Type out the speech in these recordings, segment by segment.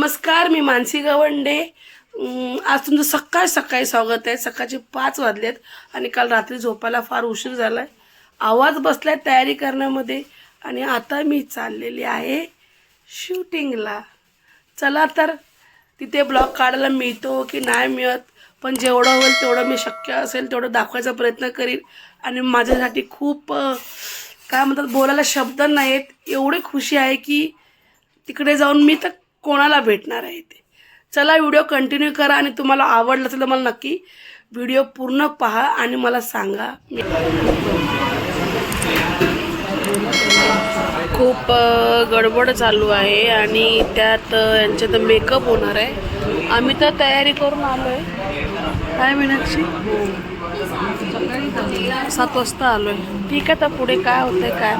नमस्कार, मी मानसी गवंडे. आज तुमचं सकाळी स्वागत आहे. सकाळचे 5 वाजलेत आणि काल रात्री झोपायला फार उशीर झाला आहे. आवाज बसलाय तयारी करण्यामध्ये आणि आता मी चाललेली आहे शूटिंगला. चला तर तिथे ब्लॉग काढायला मिळतो की नाही मिळत, पण जेवढं होईल तेवढं मी शक्य असेल तेवढं दाखवायचा प्रयत्न करीन. आणि माझ्यासाठी खूप काय म्हणतात, बोलायला शब्द नाहीत, एवढी खुशी आहे की तिकडे जाऊन मी तर कोणाला भेटणार आहे ते. चला व्हिडिओ कंटिन्यू करा आणि तुम्हाला आवडलं असेल तर मला नक्की व्हिडिओ पूर्ण पहा आणि मला सांगा. खूप गडबड चालू आहे आणि त्यात यांच्या तर मेकअप होणार आहे. आम्ही तर तयारी करून आलो आहे. काय मीनाक्षी, 7 वाजता आलो आहे. ठीक आहे, तर पुढे काय होतं आहे काय.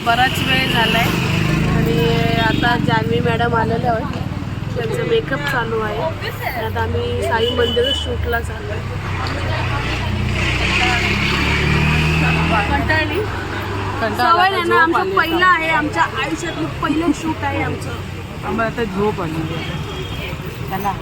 बराच वेळ झाला आहे आणि आता जान्हवी मॅडम आलेले आहेत. त्यांचं मेकअप चालू आहे. आता आम्ही साई मंदिर शूटला चाललो आहे. कंटाळली सवय नाही ना, आमचं पहिलं आहे, आमच्या आयुष्यातलं पहिलं शूट आहे आमचं. आम्हाला आता झोप आली. चला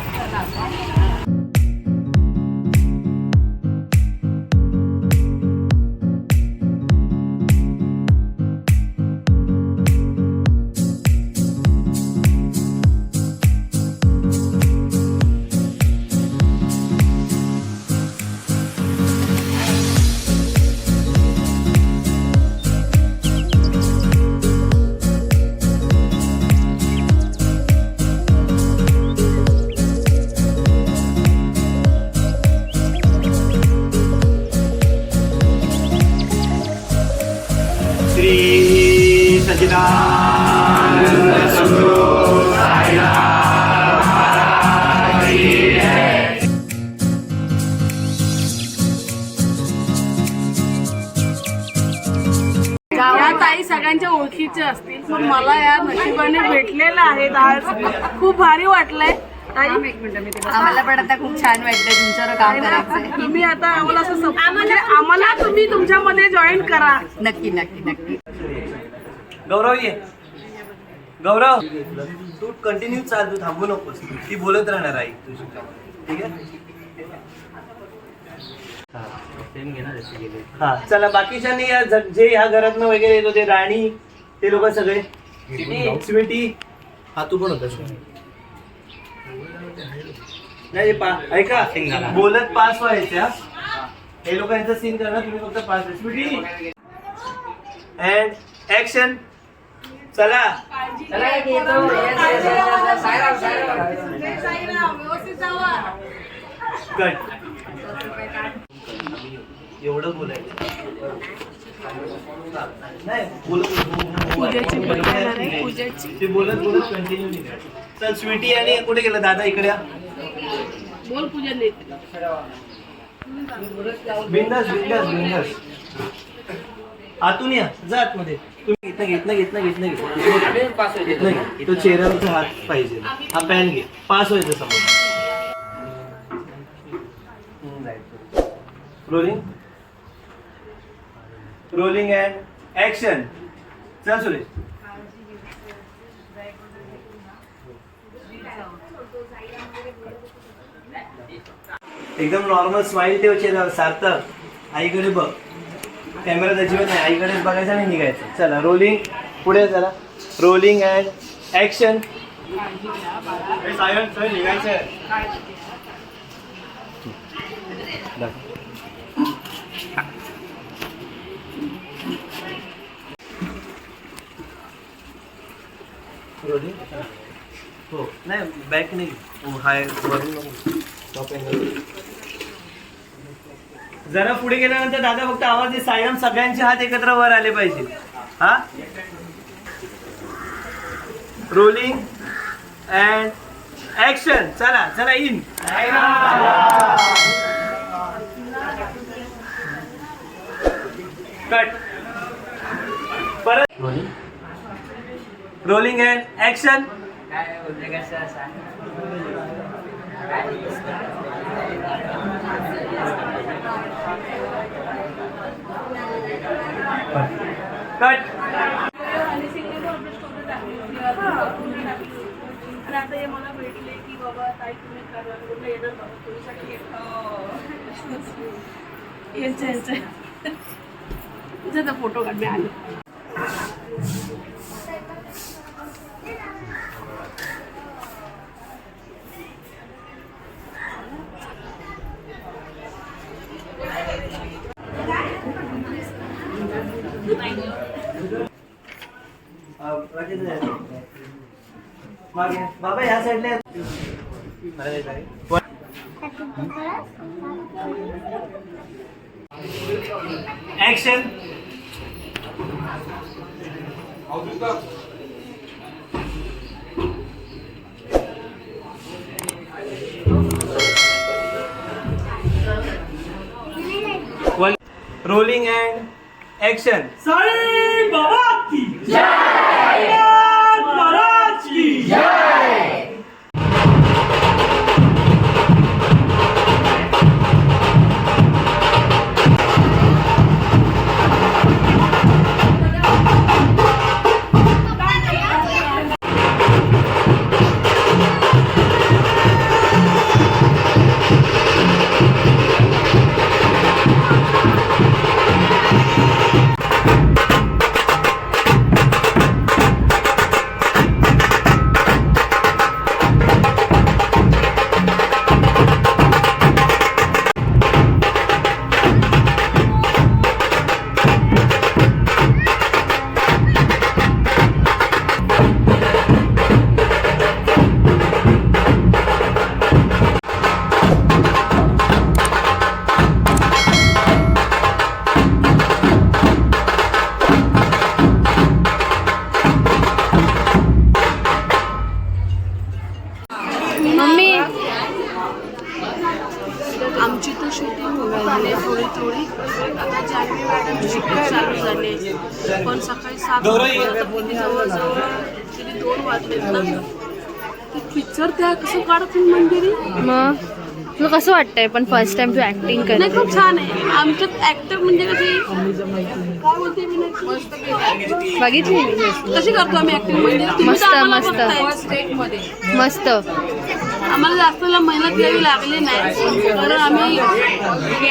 ताई सगळ्यांच्या ओळखीचे असतील, पण मला या नशिबाने भेटलेलं आहे आज. खूप भारी वाटलंय. आम्हाला पण आता खूप छान वाटतंय तुमच्यावर काम करायचं. तुम्ही आता आम्हाला असं आम्हाला तुम्ही तुमच्यामध्ये जॉईन करा. नक्की नक्की नक्की. गौरव ये. गौरव, तू कंटिन्यू चाल, तू थांबू नकोस. ती बोलत राहणार आहे तुझी. ठीक आहे. हा चला, बाकीच्यांनी जे ह्या घरातनं वगैरे येतो ते राणी ते लोक सगळे. स्वीटी, हा तू पण होता. नाही ऐका, बोलत पास व्हायच्या. हे लोक यांचा सीन करणार, तुम्ही फक्त पास. Sweetie and action. चला कट. एवढं बोलायचं नाही, ते बोलत बोलत कंटिन्यू. चल स्वीटी आणि कुठे गेलं दादा, इकडे बोल पूजा नाही. बिंदास बिंदास बिंदास. आतून या, जा आतमध्ये. तुम्ही घेतलं तो चेहऱ्यावरचा हात पाहिजे. हा पॅन घे, पास व्हायचं समोर. Rolling and action. चल सुरेश. एकदम नॉर्मल स्माइल ठेव चेहऱ्यावर. सार्थक, आईकडे बघ. कॅमेरा अजिबात नाही, आईकडेच बघायचं आणि निघायचं. चला रोलिंग. पुढे चला. Rolling and action. निघायचं. हो नाही, बॅक नाही. हाय वरून जरा पुढे गेल्यानंतर दादा फक्त आवाज दे. सायराम, सगळ्यांचे हात एकत्र वर आले पाहिजे. हा रोलिंग अँड ऍक्शन. चला चला इन. कट. परत रोलिंग अँड ऍक्शन. कट. आणि आता हे मला भेटले की बाबा ताई तुम्ही करा कुठलं येणार बाबा तुझ्यासाठी यांचा फोटो काढ मी आले. बाबा ह्या साईडला action. Rolling and action. Sai Baba की जय, महाराज की जय. मम्मी आमची तर शूटिंग होत आली थोडी थोडी. आता जान्हवी मॅडमची शूटिंग चालू झाली, पण सकाळी 7 जवळजवळ तरी 2 वाजले ना. पिक्चर त्या कसं काढतील मंदिरी. मग तुला कसं वाटतंय पण फर्स्ट टाइम तू ऍक्टिंग कर? नाही खूप छान आहे. आमच्यात ऍक्टर म्हणजे कशी काय बोलते मी नाही बघितली कशी करतो आम्ही ऍक्टिंग म्हणजे तुम्ही मस्त, तर आम्हाला मस्त. बघताय. मस्त. आम्हाला जास्त मेहनत घ्यावी लागली नाही, कारण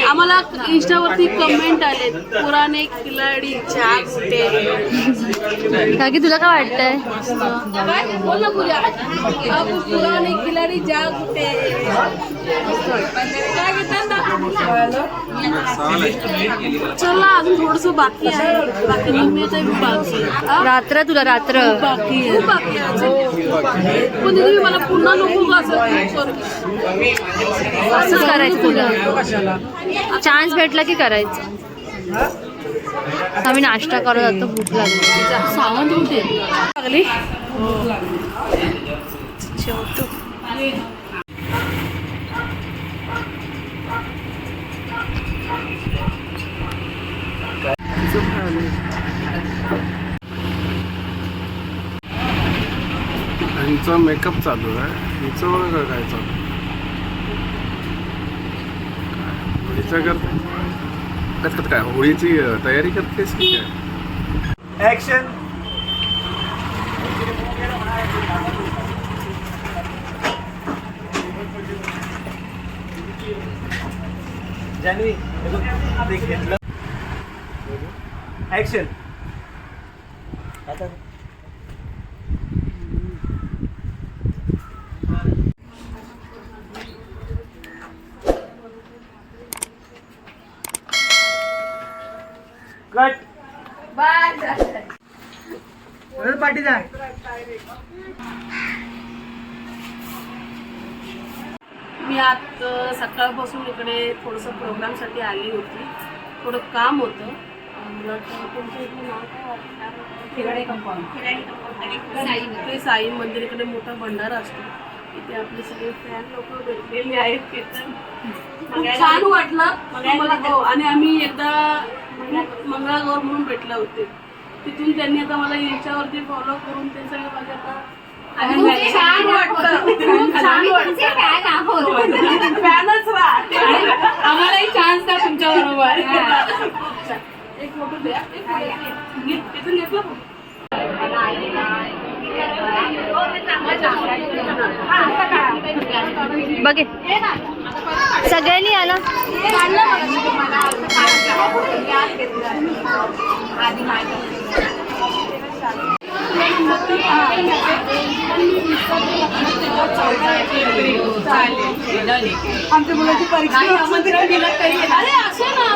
आम्हाला इंस्टावरती कमेंट आले पुराणे खिलाडी जाग उठे. काकी तुला काय वाटतंय? काय बोल ना पूजा. अब पुराणे खिलाडी जाग उठे काय घेतात ना. चला अजून थोडस बाकी आहे. बाकी मी बाकी रात्र तुला रात्र बाकी आहे. खूप बाकी आहे अजून. पण तुम्ही मला पुन्हा नको का असं असंच करायचं तुला. चान्स भेटला की करायचं. आम्ही नाश्ता करत जातो, भूक लागली. सावंत होते लागली शेवटो. यांचा मेकअप चालू आहे. हिचं बघा काय चालू. होळीचं करते काय होळीची तयारी करतेस की काय? ऍक्शन. जान्हवी ते घेतलं. ऍक्शन. आता कट. पाठी जा. मी आज सकाळपासून इकडे थोडंसं प्रोग्रामसाठी आली होती. थोडं काम होतं. तुमचं इकडे नाव काय? खिराडी कंपाऊंड. ते साई मंदिर इकडे मोठा भंडारा असतो. इथे आपले सगळे फॅन लोक भेटलेले आहेत. छान वाटलं मला. हो, आणि आम्ही एकदा मंगळागौर म्हणून भेटले होते. तिथून त्यांनी आता मला याच्यावरती फॉलो करून ते सगळे माझे आता छान वाटतं. फॅनच राहा. आम्हालाही चान्स द्या तुमच्या बरोबर. एक फोटो द्या. तिथून घेतला बघे सगळ्यांनी या ना. आमच्या मुलाची परीक्षा अरे असं ना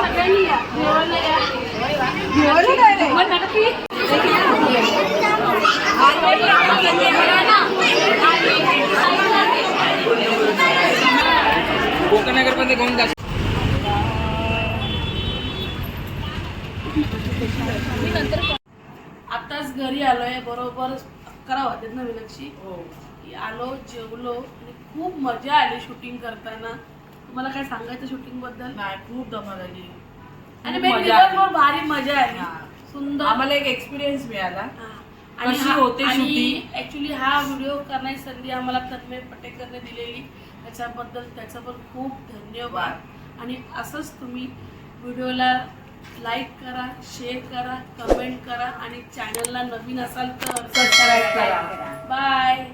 सगळ्यांनी कोकणनगरमध्ये घेऊन जा. आताच घरी आलोय, बरोबर 11 वाजलेत ना विलक्षी. आलो, जेवलो आणि खूप मजा आली शूटिंग करताना. तुम्हाला काय सांगायचं शूटिंग बद्दल? नाही, खूप धमाल आली आणि खूप मजा आली. दिवसभर भारी मजा आली. सुंदर आम्हाला एक एक्सपिरियन्स मिळाला. आणि कशी होते shooting? ऍक्च्युली हा व्हिडिओ करण्याची संधी आम्हाला तन्मय पटेकरने दिलेली, त्याच्याबद्दल त्याचा पण खूप धन्यवाद. आणि असंच तुम्ही व्हिडिओला लाईक करा, शेअर करा, कमेंट करा आणि चॅनलला नवीन असाल तर सबस्क्राईब करा. बाय.